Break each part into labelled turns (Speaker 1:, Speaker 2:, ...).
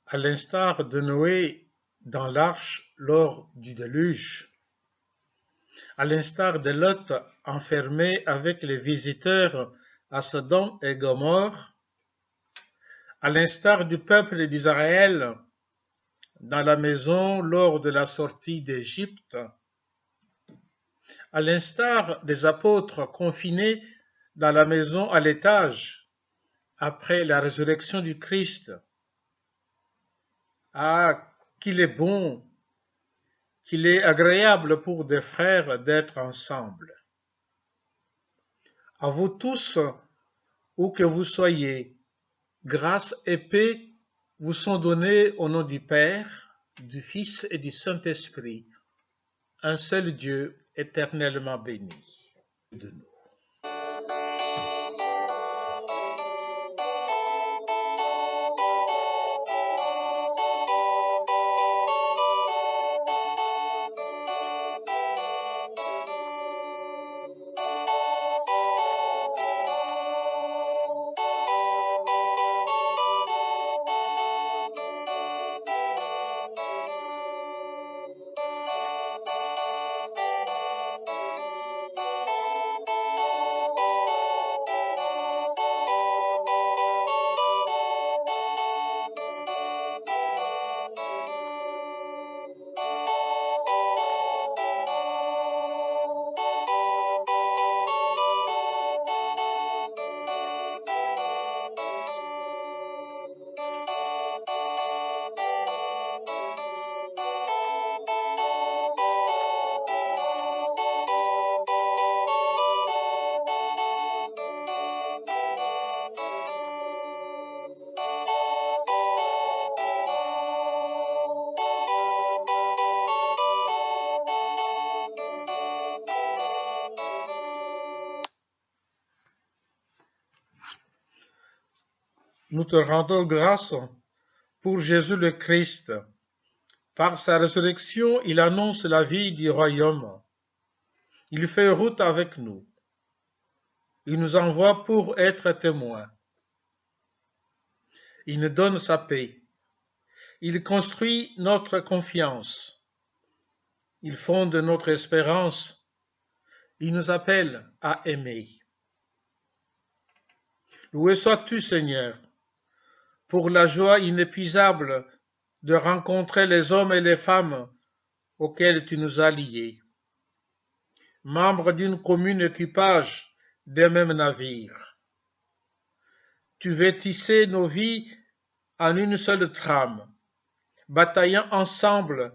Speaker 1: À l'instar de Noé dans l'arche lors du déluge, à l'instar de Lot enfermé avec les visiteurs à Sodome et Gomorrhe, à l'instar du peuple d'Israël dans la maison lors de la sortie d'Égypte, à l'instar des apôtres confinés dans la maison à l'étage après la résurrection du Christ. Ah, qu'il est bon, qu'il est agréable pour des frères d'être ensemble. À vous tous, où que vous soyez, grâce et paix vous sont données au nom du Père, du Fils et du Saint-Esprit, un seul Dieu éternellement béni de nous. Nous te rendons grâce pour Jésus le Christ. Par sa résurrection, il annonce la vie du royaume. Il fait route avec nous. Il nous envoie pour être témoins. Il nous donne sa paix. Il construit notre confiance. Il fonde notre espérance. Il nous appelle à aimer. Loué sois-tu, Seigneur, pour la joie inépuisable de rencontrer les hommes et les femmes auxquels tu nous as liés, membres d'une commune équipage des mêmes navires. Tu veux tisser nos vies en une seule trame, bataillant ensemble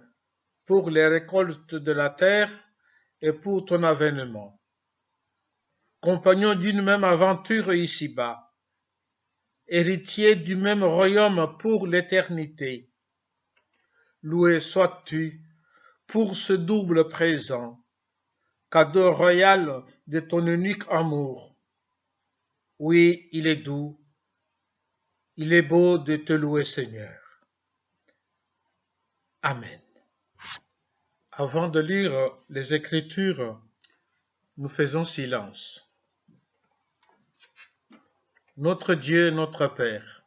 Speaker 1: pour les récoltes de la terre et pour ton avènement. Compagnons d'une même aventure ici-bas, héritiers du même royaume pour l'éternité. Loué sois-tu pour ce double présent, cadeau royal de ton unique amour. Oui, il est doux, il est beau de te louer, Seigneur. Amen. Avant de lire les Écritures, nous faisons silence. Notre Dieu, notre Père,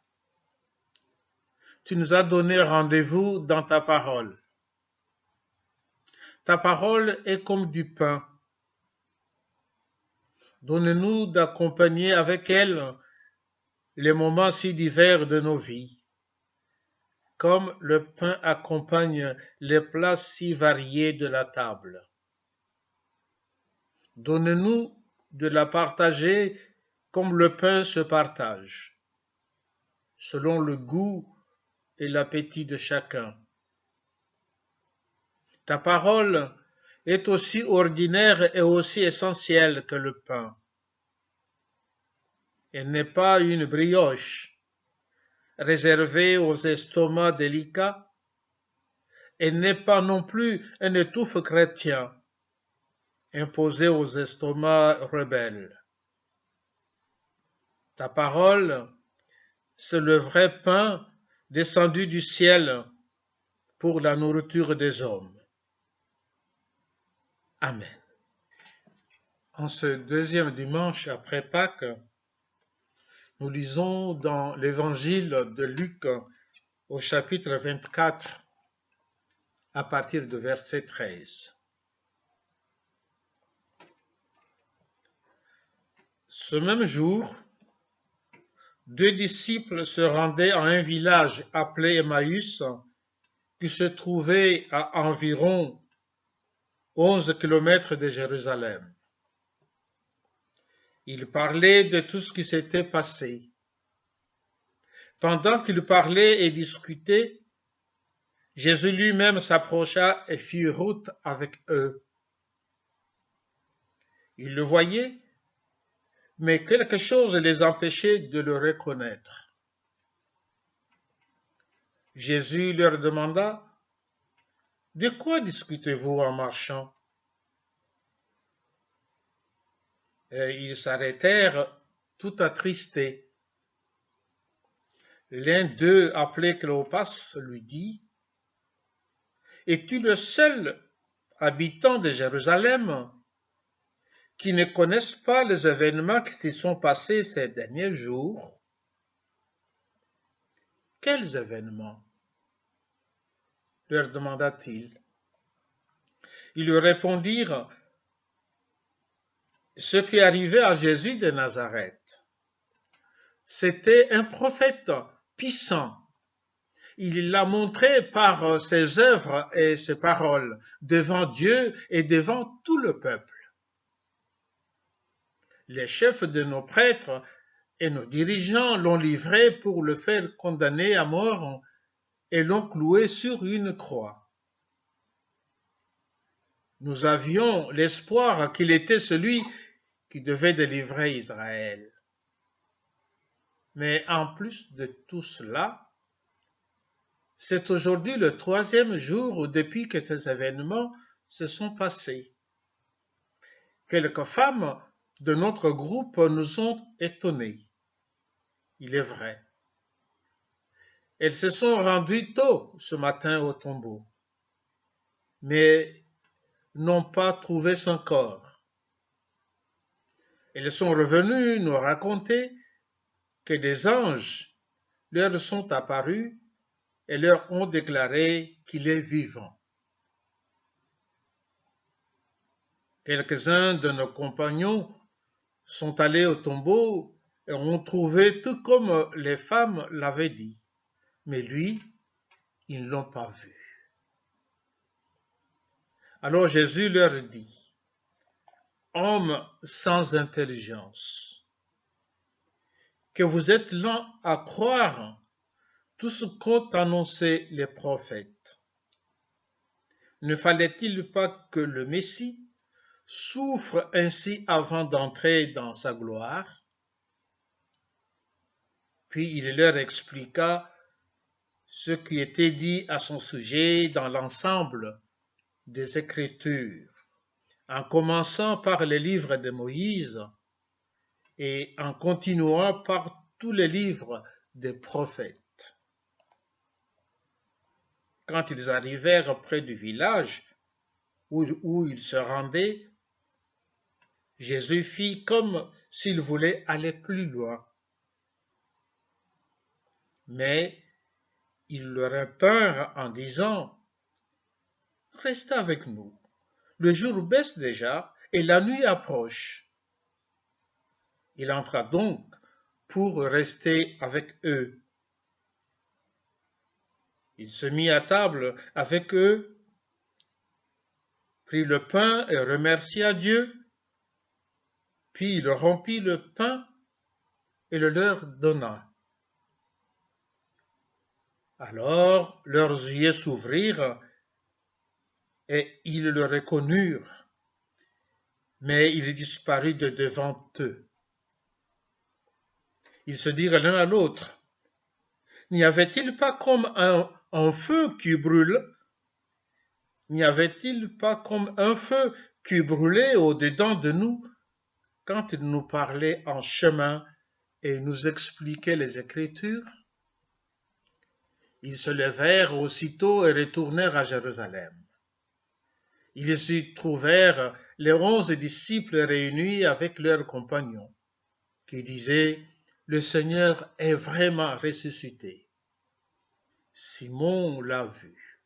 Speaker 1: tu nous as donné rendez-vous dans ta parole. Ta parole est comme du pain. Donne-nous d'accompagner avec elle les moments si divers de nos vies, comme le pain accompagne les plats si variés de la table. Donne-nous de la partager comme le pain se partage, selon le goût et l'appétit de chacun. Ta parole est aussi ordinaire et aussi essentielle que le pain. Elle n'est pas une brioche réservée aux estomacs délicats. Elle n'est pas non plus un étouffe chrétien imposé aux estomacs rebelles. Ta parole, c'est le vrai pain descendu du ciel pour la nourriture des hommes. Amen. En ce deuxième dimanche après Pâques, nous lisons dans l'évangile de Luc au chapitre 24 à partir de verset 13. Ce même jour, 2 disciples se rendaient à un village appelé Emmaüs qui se trouvait à environ 11 kilomètres de Jérusalem. Ils parlaient de tout ce qui s'était passé. Pendant qu'ils parlaient et discutaient, Jésus lui-même s'approcha et fit route avec eux. Ils le voyaient, mais quelque chose les empêchait de le reconnaître. Jésus leur demanda, « De quoi discutez-vous en marchant ?» Et ils s'arrêtèrent tout attristés. L'un d'eux, appelé Cléopas, lui dit, « Es-tu le seul habitant de Jérusalem qui ne connaissent pas les événements qui s'y sont passés ces derniers jours? » « Quels événements ?» leur demanda-t-il. Ils lui répondirent, « Ce qui arrivait à Jésus de Nazareth. C'était un prophète puissant. Il l'a montré par ses œuvres et ses paroles devant Dieu et devant tout le peuple. Les chefs de nos prêtres et nos dirigeants l'ont livré pour le faire condamner à mort et l'ont cloué sur une croix. Nous avions l'espoir qu'il était celui qui devait délivrer Israël. Mais en plus de tout cela, c'est aujourd'hui le 3e jour depuis que ces événements se sont passés. Quelques femmes de notre groupe nous ont étonnés. Il est vrai. Elles se sont rendues tôt ce matin au tombeau, mais n'ont pas trouvé son corps. Elles sont revenues nous raconter que des anges leur sont apparus et leur ont déclaré qu'il est vivant. Quelques-uns de nos compagnons sont allés au tombeau et ont trouvé tout comme les femmes l'avaient dit. Mais lui, ils ne l'ont pas vu. Alors Jésus leur dit, « Hommes sans intelligence, que vous êtes lents à croire tout ce qu'ont annoncé les prophètes. Ne fallait-il pas que le Messie souffre ainsi avant d'entrer dans sa gloire ?» Puis il leur expliqua ce qui était dit à son sujet dans l'ensemble des Écritures, en commençant par les livres de Moïse et en continuant par tous les livres des prophètes. Quand ils arrivèrent près du village où ils se rendaient, Jésus fit comme s'il voulait aller plus loin. Mais ils le retinrent en disant, « Restez avec nous. Le jour baisse déjà et la nuit approche. » Il entra donc pour rester avec eux. Il se mit à table avec eux, prit le pain et remercia Dieu, puis il rompit le pain et le leur donna. Alors leurs yeux s'ouvrirent et ils le reconnurent, mais il disparut de devant eux. Ils se dirent l'un à l'autre, n'y avait-il pas comme un feu qui brûle? N'y avait-il pas comme un feu qui brûlait au-dedans de nous quand il nous parlait en chemin et nous expliquait les Écritures? Ils se levèrent aussitôt et retournèrent à Jérusalem. Ils y trouvèrent les 11 disciples réunis avec leurs compagnons, qui disaient, le Seigneur est vraiment ressuscité. Simon l'a vu.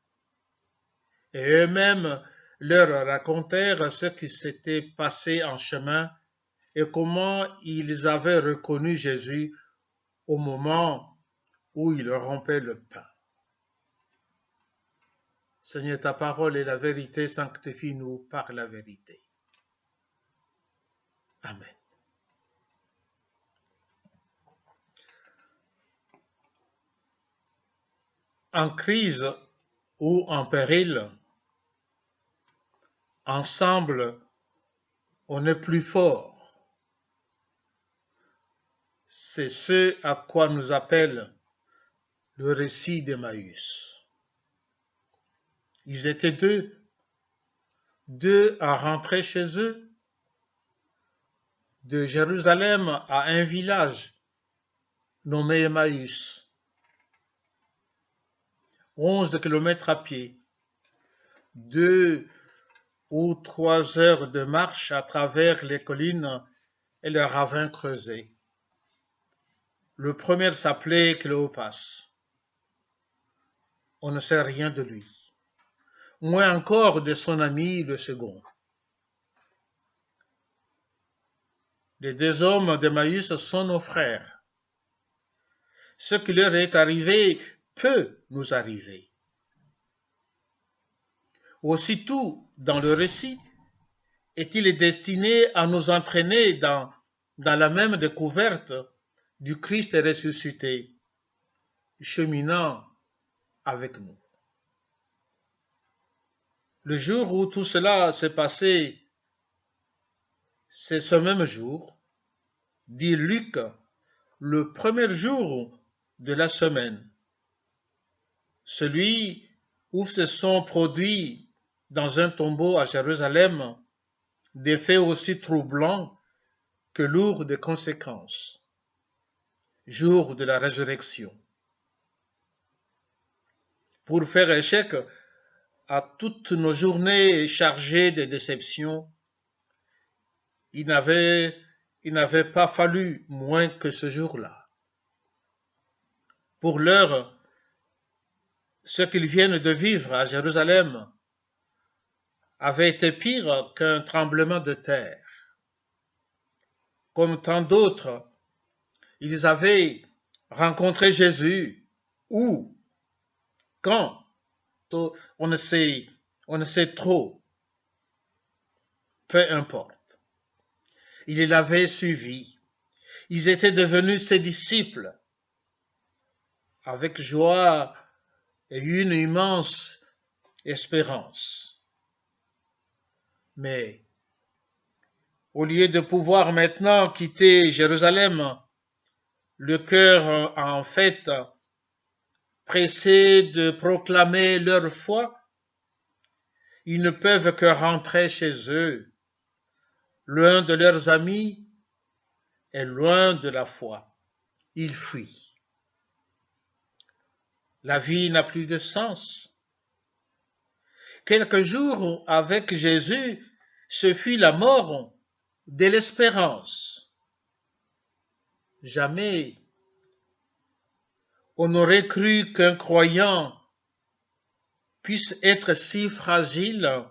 Speaker 1: Et eux-mêmes leur racontèrent ce qui s'était passé en chemin et comment ils avaient reconnu Jésus au moment où il rompait le pain. Seigneur, ta parole est la vérité, sanctifie-nous par la vérité. Amen. En crise ou en péril, ensemble, on est plus fort. C'est ce à quoi nous appelle le récit d'Emmaüs. Ils étaient deux à rentrer chez eux, de Jérusalem à un village nommé Emmaüs, 11 kilomètres à pied, 2 ou 3 heures de marche à travers les collines et les ravins creusés. Le premier s'appelait Cléopas. On ne sait rien de lui, moins encore de son ami le second. Les 2 hommes d'Emmaüs sont nos frères. Ce qui leur est arrivé peut nous arriver. Aussitôt, dans le récit, est-il destiné à nous entraîner dans la même découverte du Christ ressuscité, cheminant avec nous. Le jour où tout cela s'est passé, c'est ce même jour, dit Luc, le premier jour de la semaine, celui où se sont produits dans un tombeau à Jérusalem des faits aussi troublants que lourds de conséquences, jour de la résurrection. Pour faire échec à toutes nos journées chargées de déceptions, il n'avait pas fallu moins que ce jour-là. Pour l'heure, ce qu'ils viennent de vivre à Jérusalem avait été pire qu'un tremblement de terre. Comme tant d'autres, ils avaient rencontré Jésus. Où? Quand? On ne sait trop. Peu importe. Ils l'avaient suivi. Ils étaient devenus ses disciples. Avec joie et une immense espérance. Mais au lieu de pouvoir maintenant quitter Jérusalem, le cœur en fait pressé de proclamer leur foi, ils ne peuvent que rentrer chez eux, loin de leurs amis et loin de la foi. Ils fuient. La vie n'a plus de sens. Quelques jours avec Jésus, ce fut la mort de l'espérance. Jamais on n'aurait cru qu'un croyant puisse être si fragile,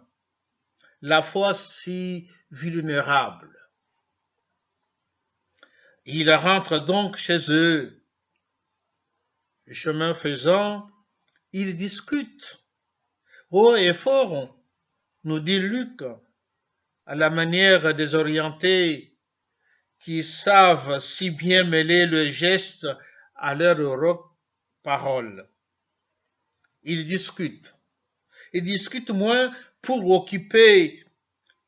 Speaker 1: la foi si vulnérable. Ils rentrent donc chez eux. Chemin faisant, ils discutent haut et fort, nous dit Luc, à la manière des orientés qui savent si bien mêler le geste à leur parole. Ils discutent moins pour occuper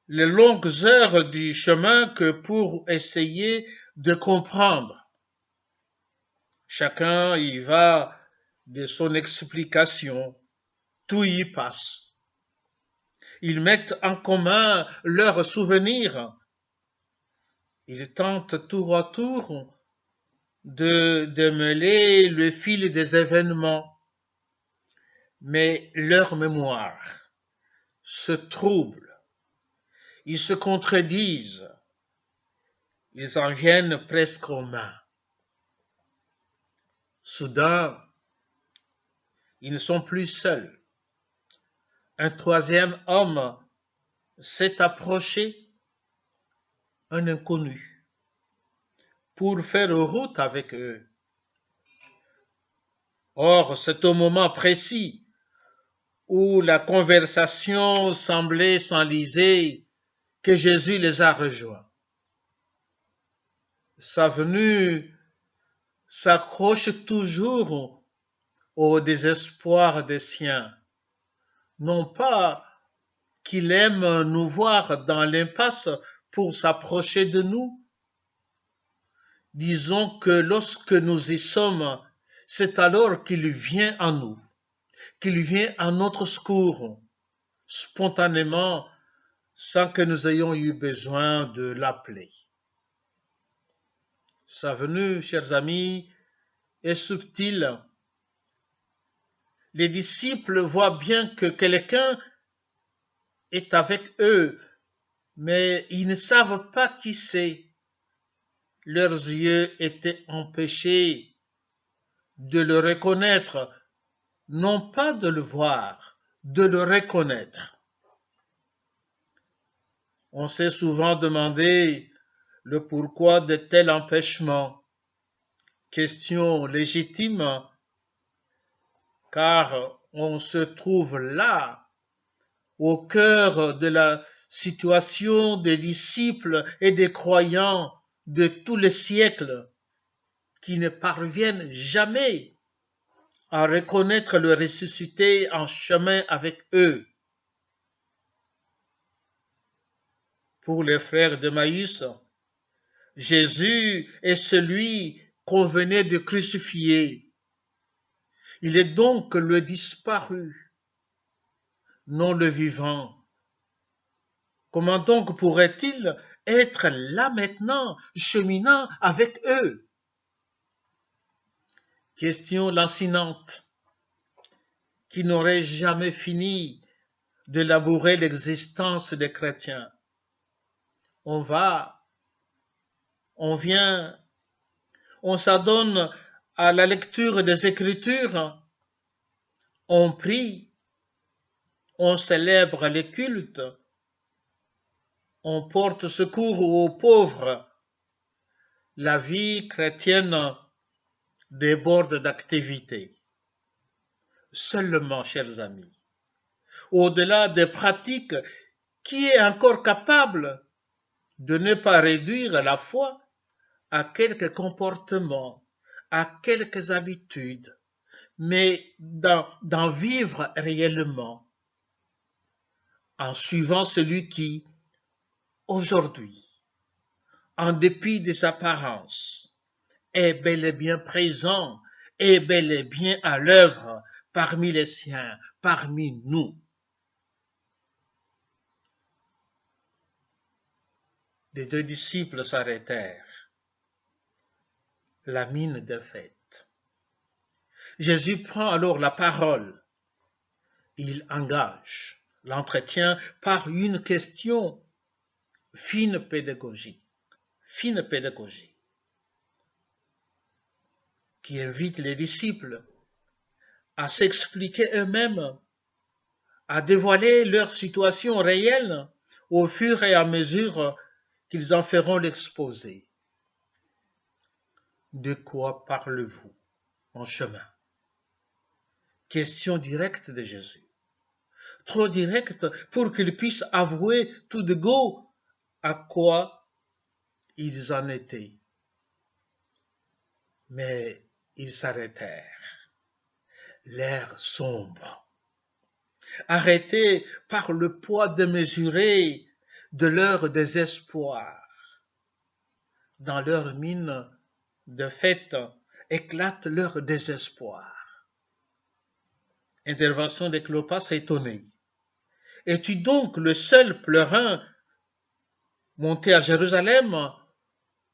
Speaker 1: les longues heures du chemin que pour essayer de comprendre. Chacun y va de son explication, tout y passe. Ils mettent en commun leurs souvenirs. Ils tentent tour à tour de démêler le fil des événements. Mais leur mémoire se trouble. Ils se contredisent. Ils en viennent presque aux mains. Soudain, ils ne sont plus seuls. Un troisième homme s'est approché, un inconnu, pour faire route avec eux. Or, c'est au moment précis où la conversation semblait s'enliser que Jésus les a rejoints. Sa venue s'accroche toujours au désespoir des siens. Non pas qu'il aime nous voir dans l'impasse pour s'approcher de nous. Disons que lorsque nous y sommes, c'est alors qu'il vient à nous, qu'il vient à notre secours, spontanément, sans que nous ayons eu besoin de l'appeler. Sa venue, chers amis, est subtile. Les disciples voient bien que quelqu'un est avec eux, mais ils ne savent pas qui c'est. Leurs yeux étaient empêchés de le reconnaître, non pas de le voir, de le reconnaître. On s'est souvent demandé le pourquoi de tels empêchements. Question légitime, car on se trouve là, au cœur de la situation des disciples et des croyants de tous les siècles, qui ne parviennent jamais à reconnaître le ressuscité en chemin avec eux. Pour les frères de Maïs, Jésus est celui qu'on venait de crucifier. Il est donc le disparu, non le vivant. Comment donc pourrait-il être là maintenant, cheminant avec eux? Question lancinante, qui n'aurait jamais fini de labourer l'existence des chrétiens. On va, on vient, on s'adonne à la lecture des Écritures, on prie, on célèbre les cultes, on porte secours aux pauvres. La vie chrétienne déborde d'activités. Seulement, chers amis, au-delà des pratiques, qui est encore capable de ne pas réduire la foi à quelques comportements, à quelques habitudes, mais d'en vivre réellement, en suivant celui qui, aujourd'hui, en dépit des apparences, est bel et bien présent, est bel et bien à l'œuvre parmi les siens, parmi nous. Les deux disciples s'arrêtèrent, la mine défaite. Jésus prend alors la parole. Il engage l'entretien par une question, fine pédagogie, qui invite les disciples à s'expliquer eux-mêmes, à dévoiler leur situation réelle au fur et à mesure qu'ils en feront l'exposé. De quoi parlez-vous en chemin? Question directe de Jésus. Trop directe pour qu'ils puissent avouer tout de go à quoi ils en étaient. Mais ils s'arrêtèrent. L'air sombre, arrêtés par le poids démesuré de leur désespoir. Dans leur mine de fait éclate leur désespoir. Intervention de Cléopas étonné. Es-tu donc le seul pèlerin monté à Jérusalem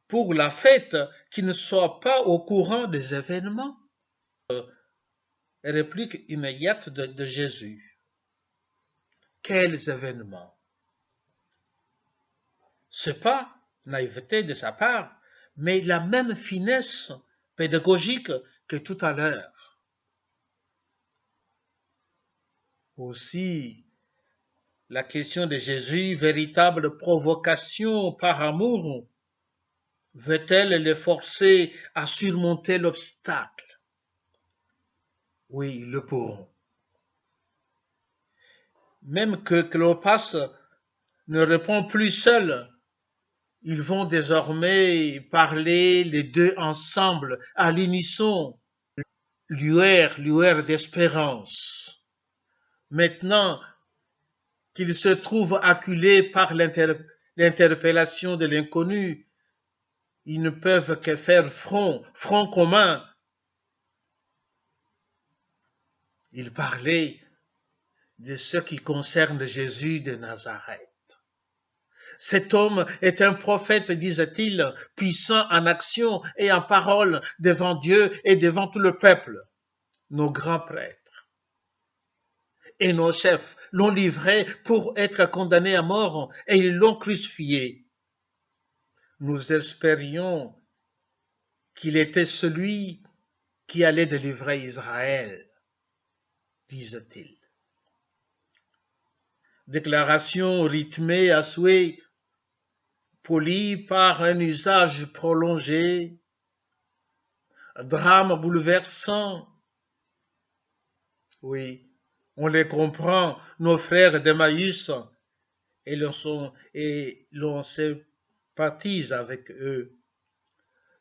Speaker 1: pour la fête qui ne soit pas au courant des événements? Réplique immédiate de Jésus. Quels événements? C'est pas naïveté de sa part, mais la même finesse pédagogique que tout à l'heure. Aussi, la question de Jésus, véritable provocation par amour, veut-elle les forcer à surmonter l'obstacle? Oui, ils le pourront. Même que Cléopas ne répond plus seul, ils vont désormais parler les deux ensemble, à l'unisson, lueur d'espérance. Maintenant qu'ils se trouvent acculés par l'interpellation de l'inconnu, ils ne peuvent que faire front commun. Ils parlaient de ce qui concerne Jésus de Nazareth. Cet homme est un prophète, disait-il, puissant en action et en parole devant Dieu et devant tout le peuple. Nos grands prêtres et nos chefs l'ont livré pour être condamné à mort et ils l'ont crucifié. Nous espérions qu'il était celui qui allait délivrer Israël, disait-il. Déclaration rythmée à souhait, polie par un usage prolongé, drame bouleversant. Oui, on les comprend, nos frères d'Emmaüs, et l'on sympathise avec eux.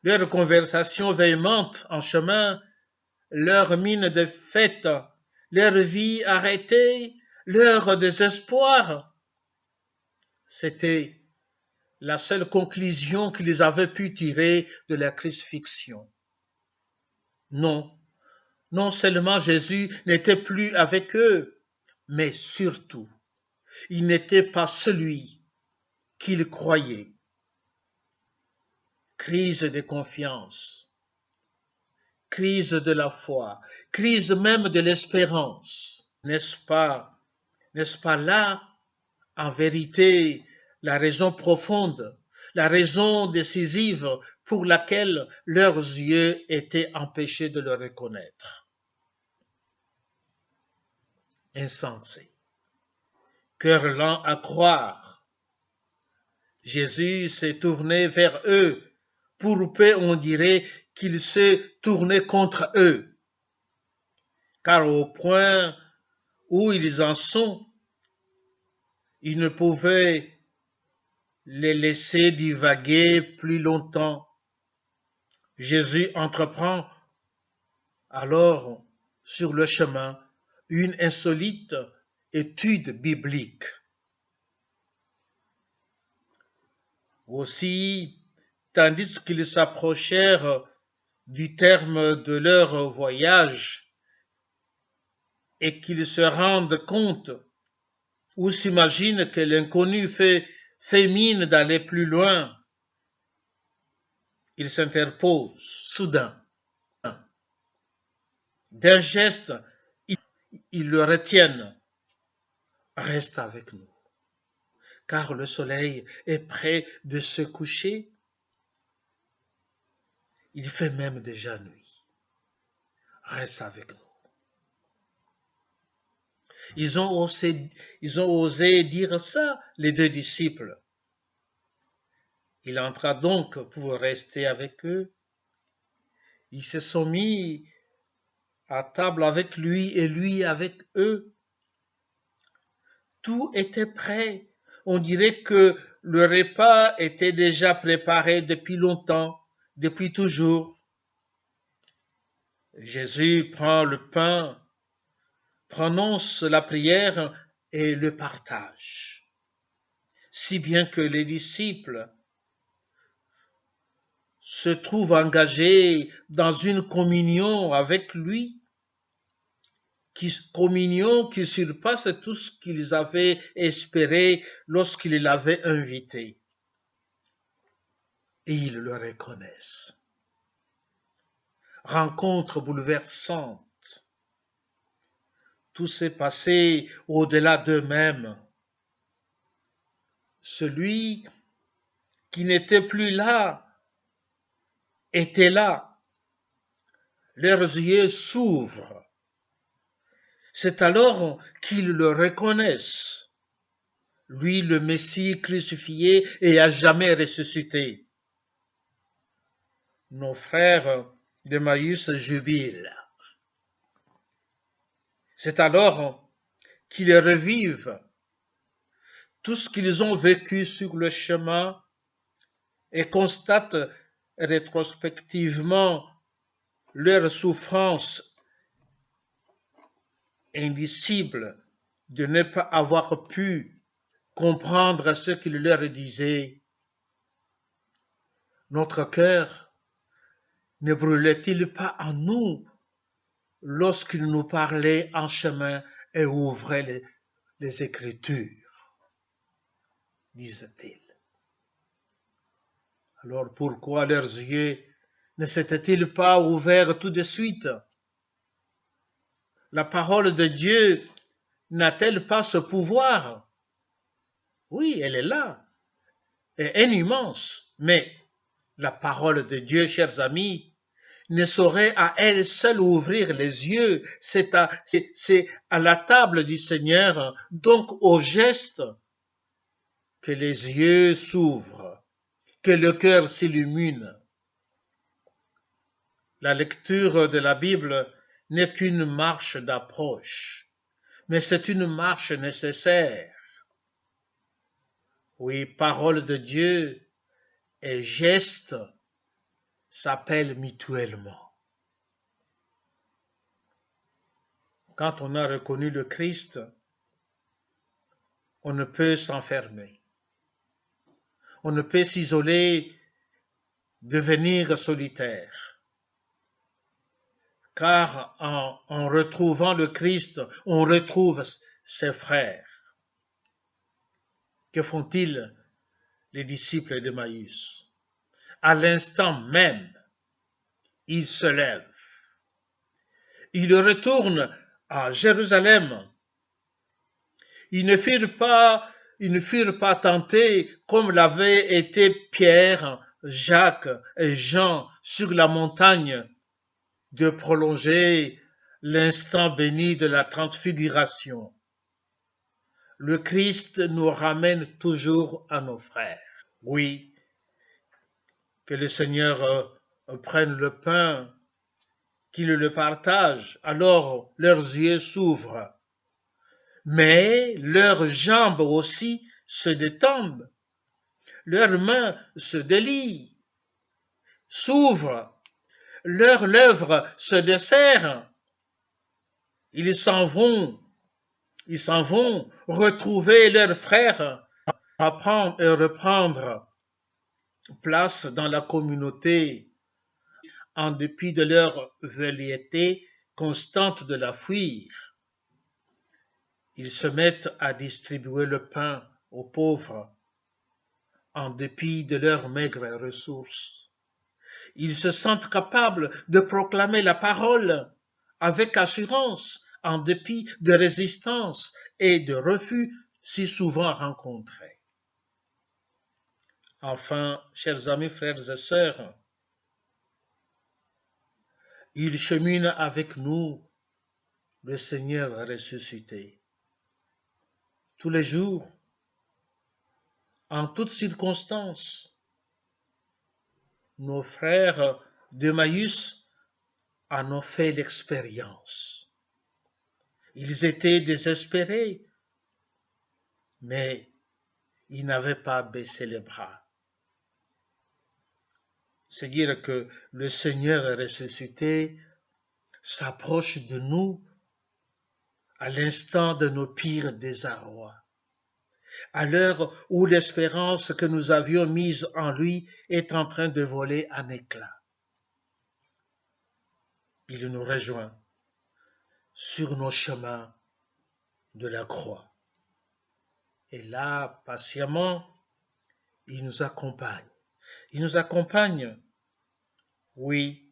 Speaker 1: Leur conversation véhémente en chemin, leur mine de fête, leur vie arrêtée, leur désespoir, c'était la seule conclusion qu'ils avaient pu tirer de la crucifixion. Non, non seulement Jésus n'était plus avec eux, mais surtout, il n'était pas celui qu'ils croyaient. Crise de confiance, crise de la foi, crise même de l'espérance. N'est-ce pas là, en vérité, la raison profonde, la raison décisive pour laquelle leurs yeux étaient empêchés de le reconnaître? Insensé, cœur lent à croire, Jésus s'est tourné vers eux. Pour peu, on dirait qu'il s'est tourné contre eux, car au point où ils en sont, ils ne pouvaient les laisser divaguer plus longtemps. Jésus entreprend alors sur le chemin une insolite étude biblique. Aussi, tandis qu'ils s'approchèrent du terme de leur voyage et qu'ils se rendent compte ou s'imaginent que l'inconnu fait mine d'aller plus loin, ils s'interposent soudain. D'un geste, ils le retiennent. Reste avec nous, car le soleil est près de se coucher. Il fait même déjà nuit. Reste avec nous. Ils ont osé dire ça, les deux disciples. Il entra donc pour rester avec eux. Ils se sont mis à table avec lui et lui avec eux. Tout était prêt. On dirait que le repas était déjà préparé depuis longtemps, depuis toujours. Jésus prend le pain, prononce la prière et le partage, si bien que les disciples se trouvent engagés dans une communion avec lui, communion qui surpasse tout ce qu'ils avaient espéré lorsqu'ils l'avaient invité. Et ils le reconnaissent. Rencontre bouleversante. Tout s'est passé au-delà d'eux-mêmes. Celui qui n'était plus là était là. Leurs yeux s'ouvrent. C'est alors qu'ils le reconnaissent. Lui, le Messie crucifié et à jamais ressuscité. Nos frères d'Emmaüs jubilent. C'est alors qu'ils revivent tout ce qu'ils ont vécu sur le chemin et constatent rétrospectivement leur souffrance indicible de ne pas avoir pu comprendre ce qu'il leur disait. Notre cœur ne brûlait-il pas en nous lorsqu'il nous parlait en chemin et ouvrait les Écritures, disait-il. Alors pourquoi leurs yeux ne s'étaient-ils pas ouverts tout de suite? La parole de Dieu n'a-t-elle pas ce pouvoir? Oui, elle est là, et elle est immense, mais la parole de Dieu, chers amis, ne saurait à elle seule ouvrir les yeux. C'est à la table du Seigneur, donc au geste, que les yeux s'ouvrent, que le cœur s'illumine. La lecture de la Bible n'est qu'une marche d'approche, mais c'est une marche nécessaire. Oui, parole de Dieu et geste s'appellent mutuellement. Quand on a reconnu le Christ, on ne peut s'enfermer. On ne peut s'isoler, devenir solitaire. Car en retrouvant le Christ, on retrouve ses frères. Que font-ils, les disciples d'Emmaüs? À l'instant même, ils se lèvent. Ils retournent à Jérusalem. Ils ne furent pas tentés comme l'avaient été Pierre, Jacques et Jean sur la montagne de prolonger l'instant béni de la transfiguration. Le Christ nous ramène toujours à nos frères. Oui, que le Seigneur prenne le pain, qu'il le partage, alors leurs yeux s'ouvrent. Mais leurs jambes aussi se détendent, leurs mains se délient, s'ouvrent, leurs lèvres se desserrent. Ils s'en vont retrouver leurs frères, apprendre et reprendre place dans la communauté, en dépit de leur velléité constante de la fuir. Ils se mettent à distribuer le pain aux pauvres, en dépit de leurs maigres ressources. Ils se sentent capables de proclamer la parole avec assurance, en dépit de résistance et de refus si souvent rencontrés. Enfin, chers amis, frères et sœurs, il chemine avec nous, le Seigneur ressuscité. Tous les jours, en toutes circonstances, nos frères d'Emmaüs en ont fait l'expérience. Ils étaient désespérés, mais ils n'avaient pas baissé les bras. C'est dire que le Seigneur ressuscité s'approche de nous à l'instant de nos pires désarrois, à l'heure où l'espérance que nous avions mise en lui est en train de voler en éclats. Il nous rejoint sur nos chemins de la croix. Et là, patiemment, il nous accompagne. Il nous accompagne, oui.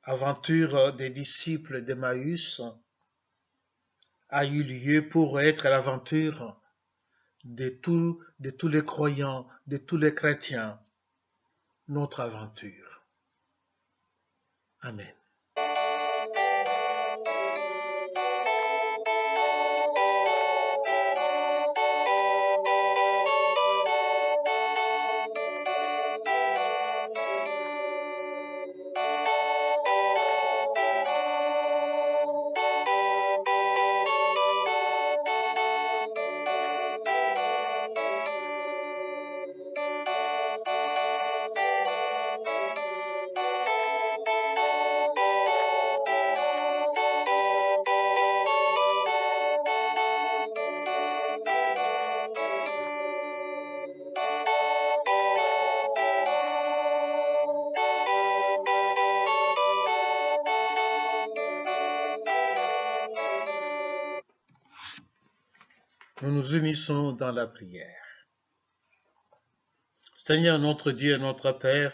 Speaker 1: Aventure des disciples d'Emmaüs a eu lieu pour être l'aventure de tous les croyants, de tous les chrétiens, notre aventure. Amen. Nous nous unissons dans la prière. Seigneur notre Dieu et notre Père,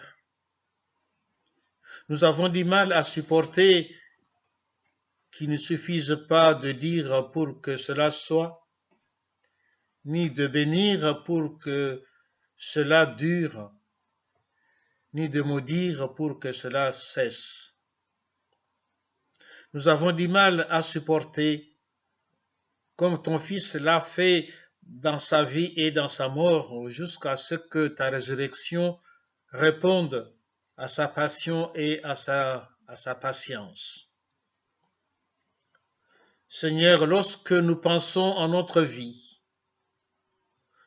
Speaker 1: nous avons du mal à supporter qu'il ne suffise pas de dire pour que cela soit, ni de bénir pour que cela dure, ni de maudire pour que cela cesse. Nous avons du mal à supporter, comme ton Fils l'a fait dans sa vie et dans sa mort, jusqu'à ce que ta résurrection réponde à sa passion et à sa patience. Seigneur, lorsque nous pensons en notre vie,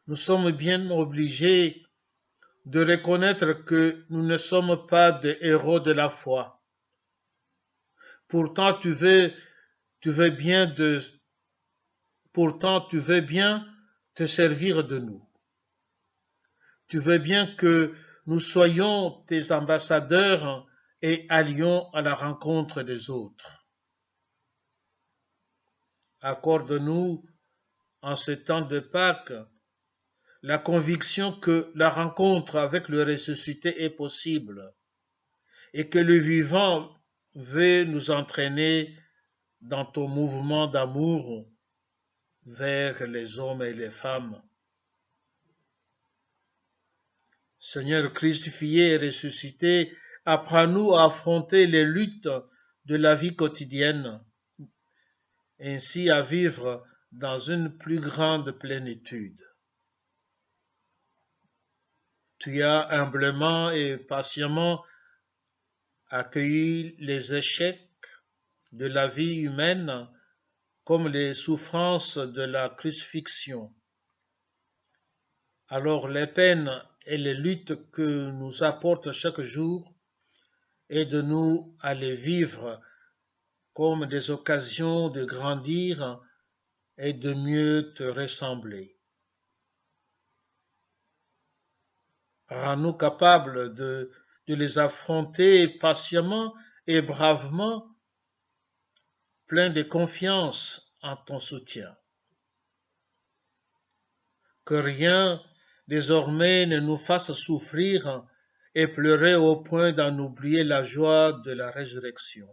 Speaker 1: nous sommes bien obligés de reconnaître que nous ne sommes pas des héros de la foi. Pourtant, tu veux bien te servir de nous. Tu veux bien que nous soyons tes ambassadeurs et allions à la rencontre des autres. Accorde-nous, en ce temps de Pâques, la conviction que la rencontre avec le ressuscité est possible et que le vivant veut nous entraîner dans ton mouvement d'amour vers les hommes et les femmes. Seigneur crucifié et ressuscité, apprends-nous à affronter les luttes de la vie quotidienne, ainsi à vivre dans une plus grande plénitude. Tu as humblement et patiemment accueilli les échecs de la vie humaine comme les souffrances de la crucifixion. Alors les peines et les luttes que nous apportent chaque jour, aide-nous à les vivre comme des occasions de grandir et de mieux te ressembler. Rends-nous capables de les affronter patiemment et bravement, pleins de confiance en ton soutien. Que rien désormais ne nous fasse souffrir et pleurer au point d'en oublier la joie de la résurrection.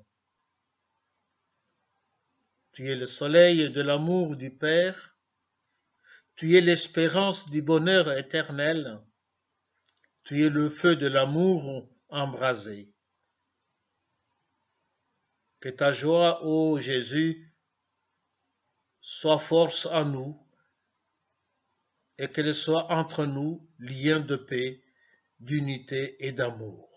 Speaker 1: Tu es le soleil de l'amour du Père, tu es l'espérance du bonheur éternel, tu es le feu de l'amour embrasé. Que ta joie, ô Jésus, soit force en nous et qu'elle soit entre nous lien de paix, d'unité et d'amour.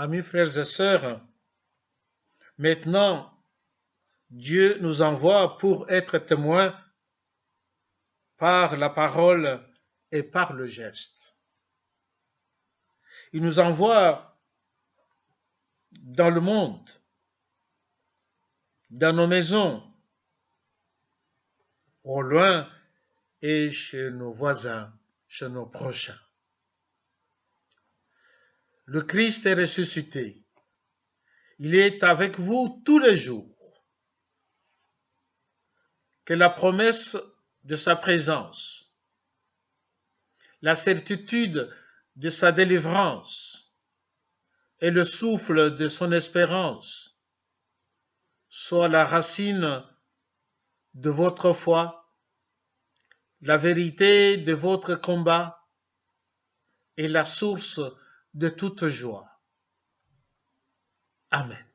Speaker 1: Amis, frères et sœurs, maintenant, Dieu nous envoie pour être témoins par la parole et par le geste. Il nous envoie dans le monde, dans nos maisons, au loin et chez nos voisins, chez nos prochains. Le Christ est ressuscité. Il est avec vous tous les jours. Que la promesse de sa présence, la certitude de sa délivrance et le souffle de son espérance soient la racine de votre foi, la vérité de votre combat et la source de toute joie. Amen.